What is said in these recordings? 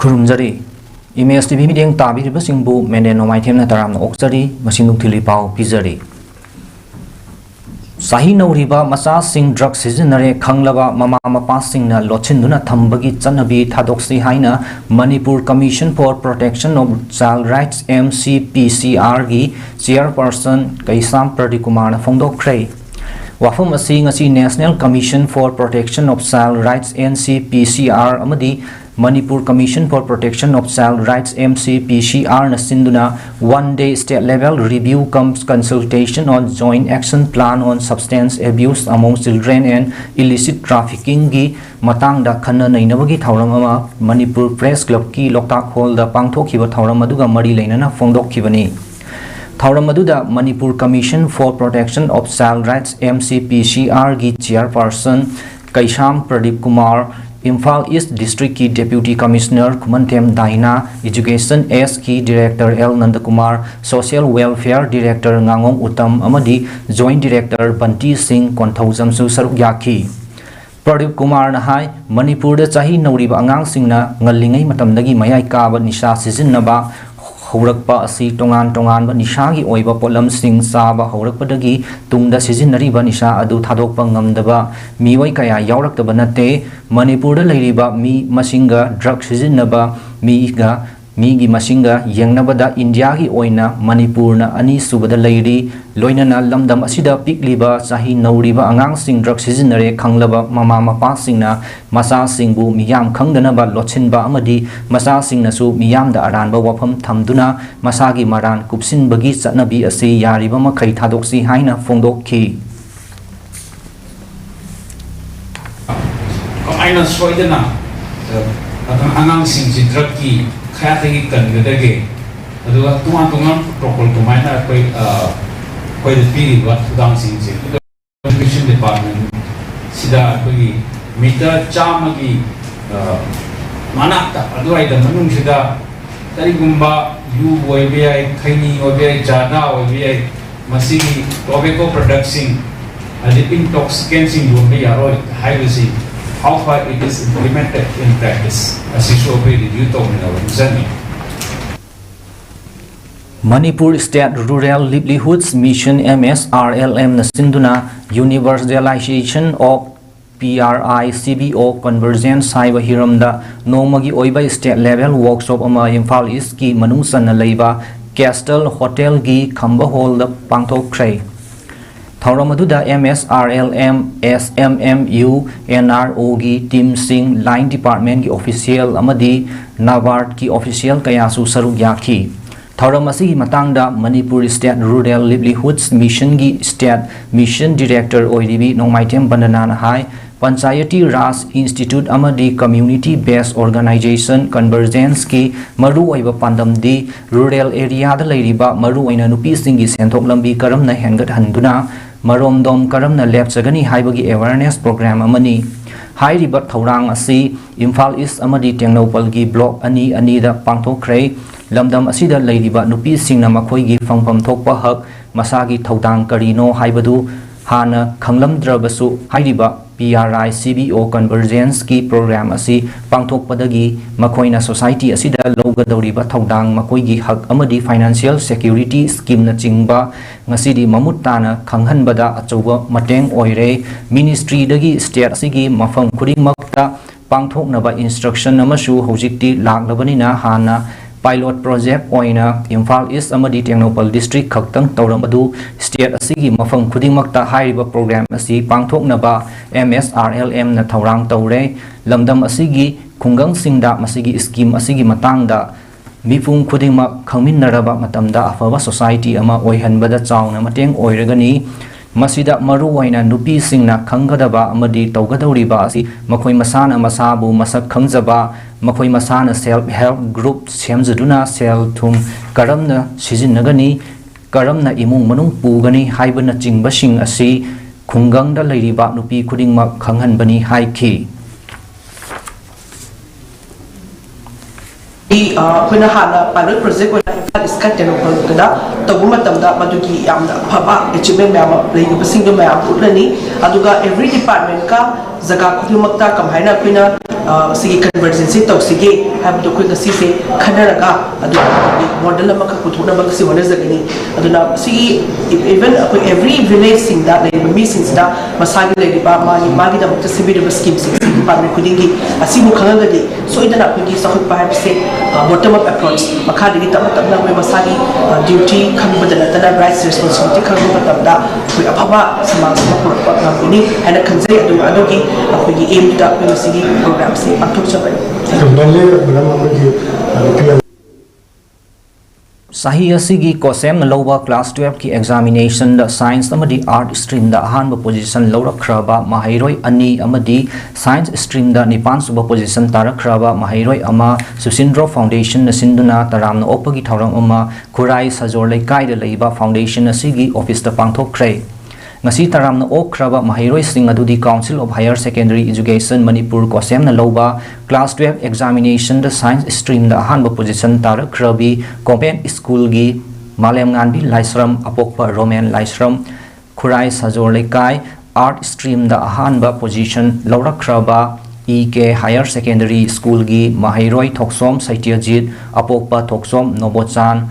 खुरुमजरी image TV medium ताबीरिबसिंगबु मेनेन नोमाइथेमना तारामना ओक्चरी मसिनुक थिली पाव पिजरी साही नौरीबा मचासिंग ड्रग सिजनरे खंगलबा ममा मपासिंगना लोचिंदुना थंबगी चनबी थादोक्सी हाइना Manipur Commission for Protection of Child Rights MCPCR गी चेयरपर्सन कैसाम प्रदीप कुमार फोंदोक्रे वाफम असी ngasi National Commission for Protection of Child Rights NCPCR अमदी Manipur Commission for Protection of Child Rights MCPCR न सिंधुना 1 day state level review comes consultation on joint action plan on substance abuse among children and illicit trafficking gi matang da khana nainabagi thauram ama Manipur Press Club ki Loktak Hall da pangthokhiba thauram aduga mari leinana phongdokhibani thauram aduda Manipur Commission for Protection of Child Rights MCPCR gi chairperson Kaisham Pradeep Kumar Imphal East District की Deputy Commissioner Kumantem Daina, Education S की Director L Nandakumar, Social Welfare Director Ngangong Uttam amadi Joint Director Banti Singh Konthaujam su saruk yaki. Pradeep Kumar na hai Manipur da chahi nauriba angang singna ngalingai matamdagi mayai kaaba nisha sijinnaba haurakpa asi tongan ba nishagi oiba polam sing saba haurakpadagi tungda sijinnariba nisha adu thadokpa ngamdaba miwai kaya yauraktaba nate Manipur da leiriba mi masinga drug sijinnaba mi gi masinga yengnabada India gi oina Manipur na ani subada leiri loinana lamdam asida pikliba chahi nauriba angang sing drug sijinnare khanglaba mama mapa singna masa singbu miyam khangdanaba lochinba amadi masa singna su miyam da aranba wafam thamduna masagi maran kupsin bagi chatnabi ase yariba makhai thadoksi haina phongdokhi aina soidana angang sing ji drug ki khayatagi kangdage aduga tungan protocol tumaina koi pi wa tudang sing ji education department sida koi meter chamagi manakta aduai da manung sida tarigumba yu oibi khaini oibi jada oibi masigi tobacco production adi intoxicants in yombe yaro highly how far it is implemented in practice as is review in our journey. Manipur State Rural Livelihoods Mission MSRLM na sinduna universalization of PRI CBO convergence haiba hiramda nomagi oiba state level workshop ama Imphal East ki manungsan na leiba Castle Hotel gi Khamba Hall da pangthokre thauram aduda MSRLM SMMU NRO gi team sing line department gi official amadi NABARD ki official kaya su saruk yakhi thauram asigi matangda Manipur State Rural Livelihoods Mission gi state mission director oiribi nongmaitem bandana hai Panchayati Raj Institute amadi community based organization convergence ki maru oiba pandam di rural area da leiriba maru oina nupi singi senthok lambi karamna hengat handuna maromdom karamna lepchagani haibagi awareness program amani hairiba thaurang asi Imphal East amadi Tengnopal gi block ani da pangthokre lamdam asida leiriba nupi singna makhoi gi phangpham thokpa hak masagi thaudang karino haibadu hana khanglamdrabasu hairiba PRI CBO convergence ki program asi pangthokpadagi makhoina society asida logadoriba thaudang makoigi hak amadi financial security scheme na chingba ngasidi mamuttana khanghanbada achoba mateng oire ministry dagi state asigi mafam khudingmakta pangthoknaba instruction amasu hojikti laklabanina hana pilot project oina Imphal East amadi Tengnopal district khaktang tauram adu state asigi mafam khudingmakta hairiba program asi pangthoknaba MSRLM na thaurang taure lamdam asigi khungang singda masigi scheme asigi matangda mipung khudingmak khangminnaraba matamda afaba society ama oihanbada chauna mateng oiragani masida maru waina nupi singna khanggadaba amadi tawgadoriba asi makhoi masana masabu masak khangjaba makhoi masana self help group semjaduna sel thum karamna sijinnagani karamna imung manung pugani haibana chingbasing asi khungangda leiriba nupi khudingma khanghanbani haiki akhona hana pilot project oina iskat Tengnopal kada taguma tamda madugi yamna phaba achievement ma'am leiga basing do ma'am utlani aduga every department ka jaga khudingmakta kamhaina akhona sigi convergence to sige have to quick si se khanaraga adu model ma ka kuthuna ba si wana zagani aduna si even every village sing da like me sing da masagi le ba magi da mukta sibi da scheme sing department kudingi asi mu khanga de so idana ko ki sahut pa se bottom up approach makha de ta na we masagi duty khanga da ta rights responsibility khanga da da we apaba samang sama ko pa ni and kanjai adu ki ko gi aim da we sigi program se athok chabai Sahi asigi kosem loba class 12 ki examination da science amadi art stream da ahan ba position lora khraba mahairoi ani amadi science stream da nipan suba position tara khraba mahairoi ama Susindro Foundation na sinduna taram na opagi thawrang ama Kurai Sajor Laikai da leiba foundation asigi office da pangthokre ngasi taram na okraba mahairoi sing adudi Council of Higher Secondary Education Manipur kosem na loba class 12 examination the science stream da ahan ba position tara krabi convent school gi malem nganbi laisram apokpa roman laisram Kurai Sajor Laikai art stream da ahan ba position lora kraba EK Higher Secondary School gi mahairoi thoksom Saitiajit apokpa thoksom Nobochan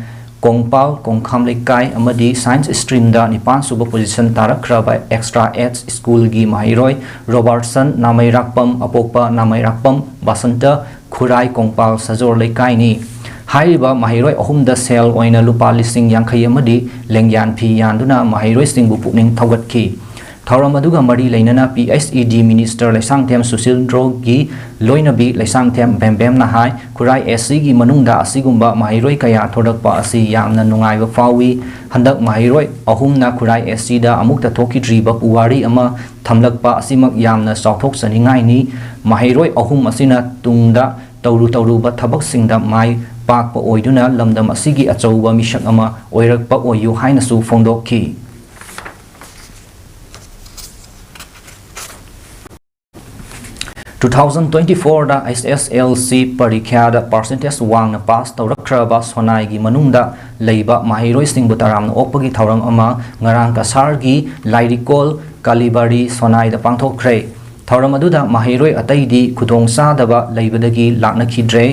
Kongpal Kongkham Laikai amadi science stream da nipan suba position tarakra by extra H school gi mahiroi Robertson Namai Rakpam apokpa Namai Rakpam Basanta Kurai Kongpal Sajor Laikai ni haiba mahiroi ahum da sel oina lupa listing yankhai amadi lengyan phi yanduna mahiroi sing bu pukning thogat ki Thauram aduga mari lainana PSED Minister Laisang Them Susindro gi loinabi Laisang Them bembem na hai Kurai SC gi manungda asigumba mahiroi kaya thodakpa asi yamna nungaiba fawi handak mahiroi ahum na Kurai SC da amukta thoki driba puwari ama thamlakpa asimak yamna sauthok saningai ni mahiroi ahum asina tungda tawru ba thabak singda mai pakpa oiduna lamdam asigi achauba misak ama oirakpa oyu haina su phongdokki 2024 da SSLC parikha da percentage wang na pass tawrakraba sonai gi manungda leiba mahiroi sing butaram na opagi thawrang ama ngarang kasar gi lairikol kalibari sonai da pangthokre thawram aduda mahiroi ataidi khudong sa daba leibadagi lakna khidre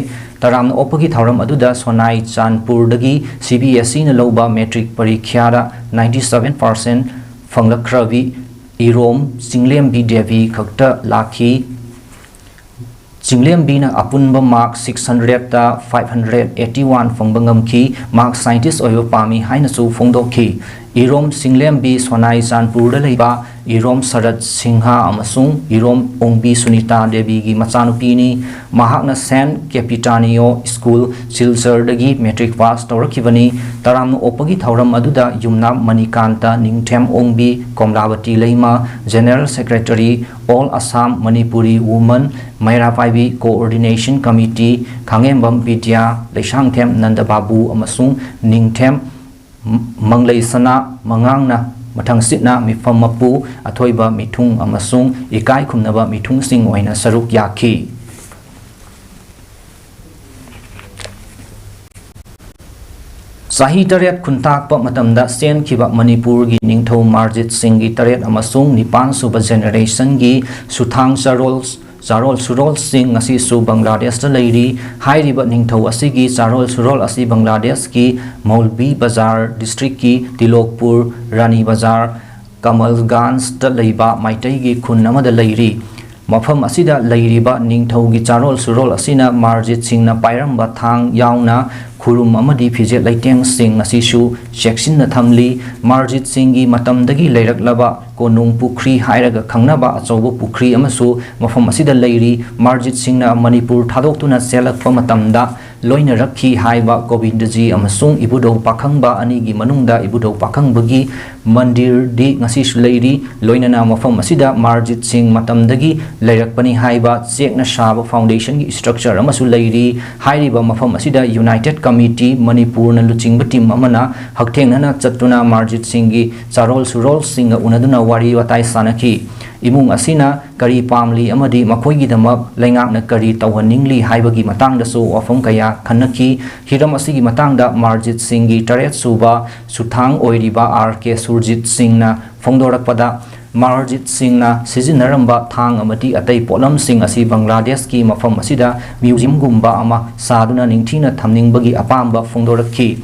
taram na opagi thawram aduda sonai chanpur dagi CBSE na loba metric parikha da 97% phanglakrabi irom singlem bi devi khakta lakhi Jinglem bina apunba mark 600 ta 581 fongbangam ki mark scientist oyo pami haina su phongdokhi irom singlem bi sonai sanpur da leiba irom sarat singha amasung irom ongbi sunita devi gi machanupi ni mahakna san capitanio school silsar dagi metric pass tawrakhibani taram opagi thauram aduda yumna manikanta ningthem ongbi komlawati leima general secretary all Assam Manipuri women Maira Paibi coordination committee Khangembam Vidya Leishangthem Nandababu amasung ningthem Manglei Sana Mangangna Mathang Sitna Mifam Mapu Athoiba Mithung amasung Ikai Khumnaba Mithung Sing oina saruk yakhi Sahi Taret Kuntak pa matamda sen kiba Manipur gi ningtho Marjit Singh gi taret amasung nipan suba generation gi Suthang Zarol Surol Singh ngasi su Bangladesh da leiri hairiba ningtho asigi Zarol Surol asi Bangladesh ki Maulvi Bazar district ki Tilokpur Rani Bazar Kamalganj da leiba maitai gi khun amada leiri mafam asida leiriba ningtho gi Zarol Surol asina Marjit Singh na pairamba thang yauna Kurum amadi Fijet Laiteng Singh asisu Jackson na thamli Marjit Singh gi matamdagi leiraklaba konung pukri hairaga khangnaba achobo pukri amasu mafam asida leiri Marjit Singh na Manipur thadoktuna selakpa matamda loina rakhi haiba Govindaji amasung ibudau pakhangba ani gi manungda ibudau pakhangbagi mandir di ngasisu leiri loina na mafam asida Marjit Singh matamdagi leirakpani haiba chekna shaba foundation gi structure amasu leiri hairiba mafam asida United Committee Manipur na luchingba team amana hakthengna chatuna Marjit Singh gi Zarol Surol Singh unaduna wari watai sanaki imung asina kari pamli amadi makhoi gi damak lengak na kari tawhaningli haibagi matang da so wafam kaya khanaki hiram asigi matang da Marjit Singh gi taret suba Suthang oiriba RK Surjit Singh na phongdorakpada Marjit Singh na sizinaramba thang amati atai polam sing asi Bangladesh ki mafam asida museum gumba ama saduna ningthina thamningbagi apamba phongdorakhi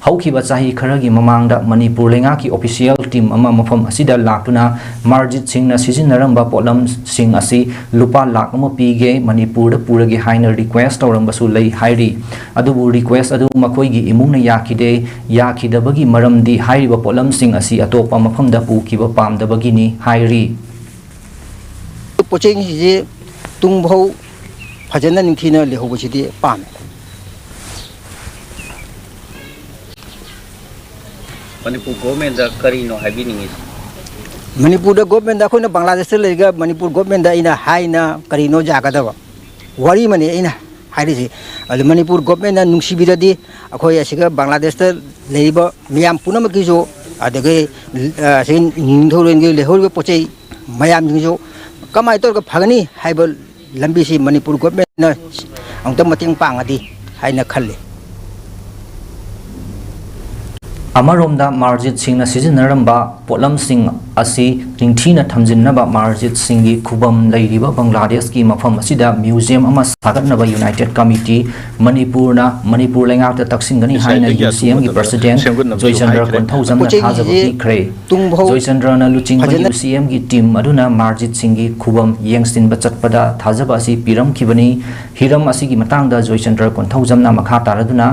haukiba chahi kharagi mamangda Manipur lenga ki official team ama mafam asida laktuna Marjit Singh na sizinaramba polam sing asi lupa lakh ama pige Manipur da purage haina request tawramba su lei hairi adubu request adu makoi gi imungna yakidabagi maramdi hairiba polam sing asi atopa mafamda pukiba pamdabagi ni hairi pocheng ji tungbho phajana ningthina lehobachidi pam Manipur government da karino habiningi Manipur da government da khoina Bangladesh lega Manipur government da ina haina karino jagadaba wari mani ina hairisi al Manipur government na nungsibiradi akhoi asiga Bangladesh da leiba miyam punamaki jo adage sin ningtholengi lehorga pochei mayam jo kamai tor ka phagani haibal lambi si Manipur government na angta mating pangadi haina khalle Amaromda Marjit Singh na sizinaramba polam sing asi ningthina thamjinnaba Marjit Singh gi khubam leiriba Bangladesh ki mafam asida museum ama sagatnaba United Committee Manipur lenga ta taksingani haina UCM gi president Joychandra Konthaujam na thajaba kre Joychandra na luchingba UCM gi team aduna Marjit Singh gi khubam yengsin bachatpada thajaba asi piram khibani hiram asi gi matangda Joychandra Konthaujam na makha taraduna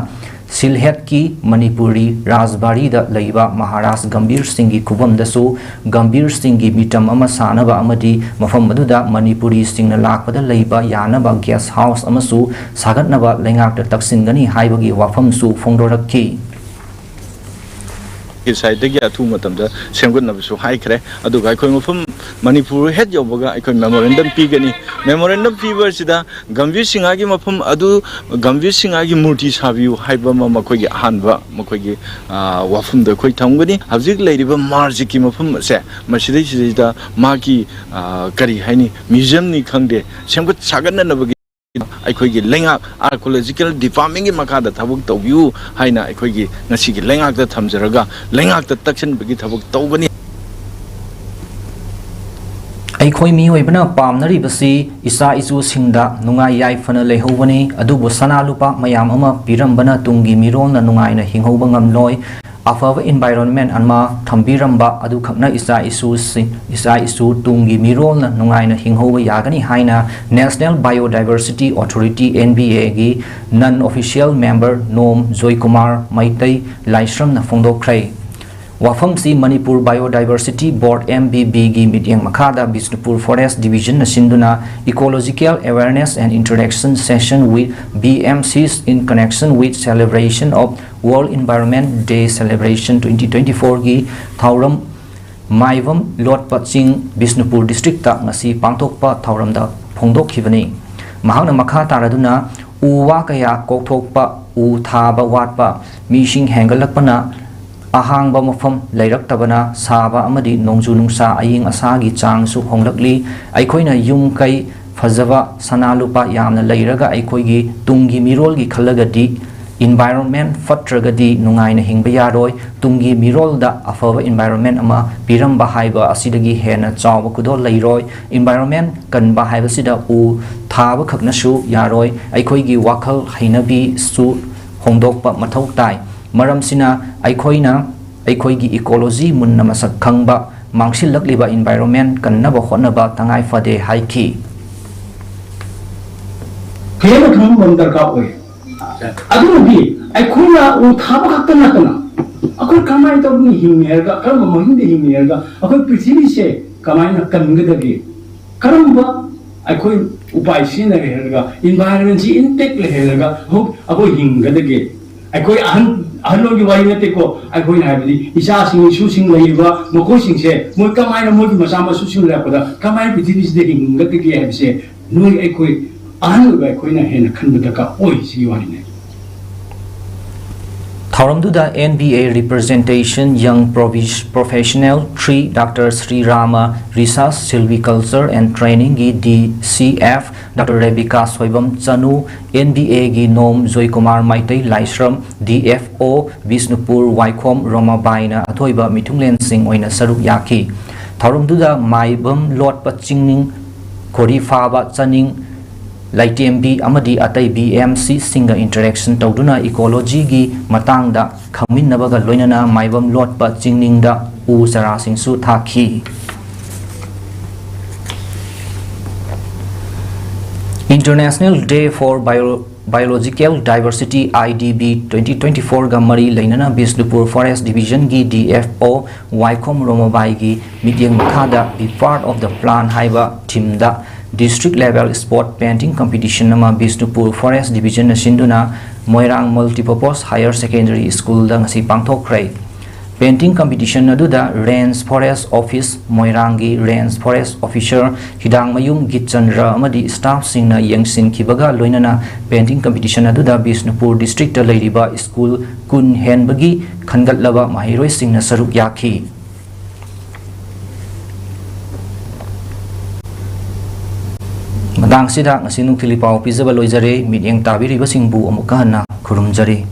Silhet ki Manipuri Rajbari da Laiba Maharaj Gambir Singh gi khubam dasu Gambir Singh gi mitam ama sanaba amadi mafam aduda Manipuri Singh na lakpada Laiba yanaba guest house amasu sagatnaba lengak ta taksingani haibagi wafam su phongdorakhi side the two matamda Sangun Nabisu High Cre, Aduga from Manipur head Yoboga, I can memorandum pigani, memorandum fever sida, Gamvi Singagi Mapum Adu, Gamvi Singagi Murtis have you, Hibama Makogi Hanva, Makogi, Wafum the Koitangani, Havzik Lady Marziki Mapum, say, Mashidis is the Maki Kari Hani, Museum Ni Kangde, Sangut Sagan ꯑꯩꯈꯣꯏꯒꯤ ꯂꯩꯉꯥꯛ ꯑꯥꯔꯀꯣꯂꯣꯖꯤꯀꯦꯜ ꯗꯤꯄꯥꯔꯠꯃꯦꯟꯒꯤ ꯃꯈꯥꯗ ꯊꯕꯛ ꯇꯧꯕꯤꯌꯨ ꯍꯥꯏꯅ ꯑꯩꯈꯣꯏꯒꯤ ꯉꯁꯤꯒꯤ ꯂꯩꯉꯥꯛꯇ ꯊꯝꯖꯔꯒ ꯂꯩꯉꯥꯛꯇ ꯇꯛꯁꯤꯟꯕꯒꯤ ꯊꯕꯛ ꯇꯧꯒꯅꯤ ꯑꯩꯈꯣꯏ ꯃꯤꯑꯣꯏꯕꯅ ꯄꯥꯝꯅꯔꯤꯕꯁꯤ ꯏꯆꯥ ꯏꯁꯨꯁꯤꯡꯗ ꯅꯨꯡꯉꯥꯏ ꯌꯥꯏꯐꯅ ꯂꯩꯍꯧꯕꯅꯤ ꯑꯗꯨꯕꯨ ꯁꯅꯥ ꯂꯨꯄꯥ ꯃꯌꯥꯝ ꯑꯃ ꯄꯤꯔꯝꯕꯅ ꯇꯨꯡꯒꯤ ꯃꯤꯔꯣꯜꯅ ꯅꯨꯡꯉꯥꯏꯅ ꯍꯤꯡꯍꯧꯕ ꯉꯝꯂꯣꯏ afava environment anma thambiramba adu khakna isa isu tungi mirol na nungaina hinghoba yagani haina National Biodiversity Authority NBA gi non official member Nom Joy Kumar Maitai Laishram na phongdokrai wafam si Manipur Biodiversity Board MBB gi meeting makhada Bisnupur Forest Division na sinduna ecological awareness and interaction session with BMCs in connection with celebration of World Environment Day Celebration 2024 gi Thauram Maivam Lot Paching Bisnupur District ta ngasi pangthokpa Thauram da phongdokhibani mahakna makha taraduna uwa kaya kokthokpa u thaba watpa mishing hengalakpana ahangba mafam leiraktabana saba amadi nongju nungsa aying asagi changsu honglakli aikoina yum kai fazava sanalupa yamna leiraga aikoigi tungi mirol gi khallagadi environment fatragadi nungaina hingba yaroi tungi mirol da afava environment ama piramba haiba asidagi hena chawba kudo leiroi environment kanba haiba sida u thaba khaknasu yaroi aikoigi wakhal hainabi su hongdokpa mathau tai maram sina aikoigi ecology munna masak khangba mangsilakliba environment kannaba khonaba tangai fade haiki hena thambam darka oi adubi aikoina u thaba khakna kana akoi kamai tawni hingnerga karma mahinde hingnerga akoi prithvi se kamai na kangadabi karamba akoi upai sina herga environment ji intact leherga ho akoi hingadage akoi ahanogi wari nate ko akoi na habidi isa sing su sing leiba mokoi sing se moi kamai na moi masama su sing la koda kamai prithvi se hingadage habise noi akoi ahanogi akoi na hena khanbada ka oi si wari ne Thauramduda NBA representation young professional 3 Dr. Sri Rama Research Silviculture and Training gi DCF Dr. Rebecca Soibam Chanu NBA gi Nom Joy Kumar Maitai Laishram DFO Bisnupur Waikhom Romabaina athoiba mithunglen sing oina saruk yaki Tharumduda Maibam Lord Pachingning Kori Faba Chaning Laitembi Amadi Atai BMC Singa Interaction Tauduna Ecology Gi Matangda Kamin Nabaga Loinana Maibam Lord Pachingning da U Sarasing Su Thaki. International Day for Biological Diversity IDB 2024 Gamari Lainana Bisnupur Forest Division Gi DFO Waikom Romobai Gi Midyang Makada be part of the plan Haiba Timda District Level Sport Painting Competition Nama Bisnupur Forest Division Sinduna Moirang Multipurpose Higher Secondary School da ngasi pangthokrai. Painting competition aduda Range Forest Office Moirangi Range Forest Officer Hidang Mayum Gitchandra amadi staff singna yangsin kibaga loinana painting competition aduda Bisnupur District Lairiba School kun henbagi khangatlaba mahiroi singna saruk yakhi. Madang sida ngasinung Filipao pizaba loizare midyang tabiriba singbu amuka hana khurumjari.